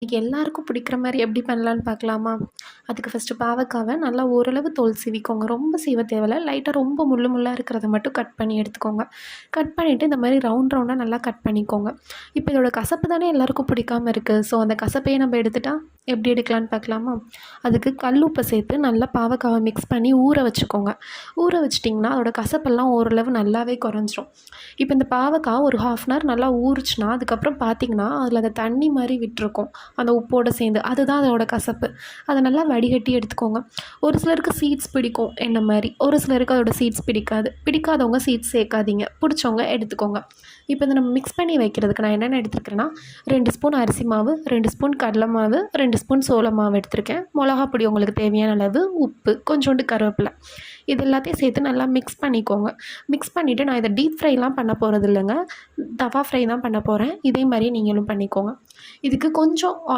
இன்னைக்கு எல்லாருக்கும் பிடிக்கிற மாரி எப்படி பண்ணலான்னு பார்க்கலாமா? அதுக்கு ஃபஸ்ட்டு பாவக்காவ நல்லா ஓரளவு தோல் சீவிக்கோங்க. ரொம்ப சீவ தேவையில்ல. லைட்டா ரொம்ப முள்ளு முள்ளா இருக்கிறத மட்டும் கட் பண்ணி எடுத்துக்கோங்க. கட் பண்ணிவிட்டு இந்த மாரி ரவுண்ட் ரவுண்டா நல்லா கட் பண்ணிக்கோங்க. இப்போ இதோட கசப்பு தானே எல்லாருக்கும் பிடிக்காம இருக்கு. ஸோ அந்த கசப்பையே நம்ம எடுத்துட்டா எப்படி எடுக்கலான்னு பார்க்கலாமா? அதுக்கு கல் உப்ப சேர்த்து நல்லா பாவக்காவ மிக்ஸ் பண்ணி ஊற வச்சுக்கோங்க. ஊற வச்சுட்டிங்கன்னா அதோட கசப்பெல்லாம் ஓரளவு நல்லாவே குறைஞ்சிரும். இப்போ இந்த பாவக்காய் ஒரு 1/2 அன் ஹவர் நல்லா ஊறுச்சுன்னா, அதுக்கப்புறம் பார்த்தீங்கன்னா, அதில அந்த தண்ணி மாரி விட்டுருக்கும். அந்த உப்போடு சேர்ந்து அதுதான் அதோட கசப்பு. அதை நல்லா வடிகட்டி எடுத்துக்கோங்க. ஒரு சிலருக்கு சீட்ஸ் பிடிக்கும் என்ன மாதிரி, ஒரு சிலருக்கு அதோட சீட்ஸ் பிடிக்காது. பிடிக்காதவங்க சீட்ஸ் சேர்க்காதீங்க, பிடிச்சவங்க எடுத்துக்கோங்க. இப்போ இதை நம்ம மிக்ஸ் பண்ணி வைக்கிறதுக்கு நான் என்னென்ன எடுத்துருக்கிறேன்னா, 2 ஸ்பூன் அரிசி மாவு, 2 ஸ்பூன் கடலை மாவு, 2 ஸ்பூன் சோள மாவு எடுத்திருக்கேன். மிளகா பொடி உங்களுக்கு தேவையான அளவு, உப்பு, கொஞ்சோண்டு கருவேப்பிலை, இது எல்லாத்தையும் சேர்த்து நல்லா மிக்ஸ் பண்ணிக்கோங்க. மிக்ஸ் பண்ணிவிட்டு நான் இதை டீப் ஃப்ரைலாம் பண்ண போகிறது இல்லைங்க, தவா ஃப்ரை தான் பண்ண போகிறேன். இதே மாதிரி நீங்களும் பண்ணிக்கோங்க. இதுக்கு கொஞ்சம்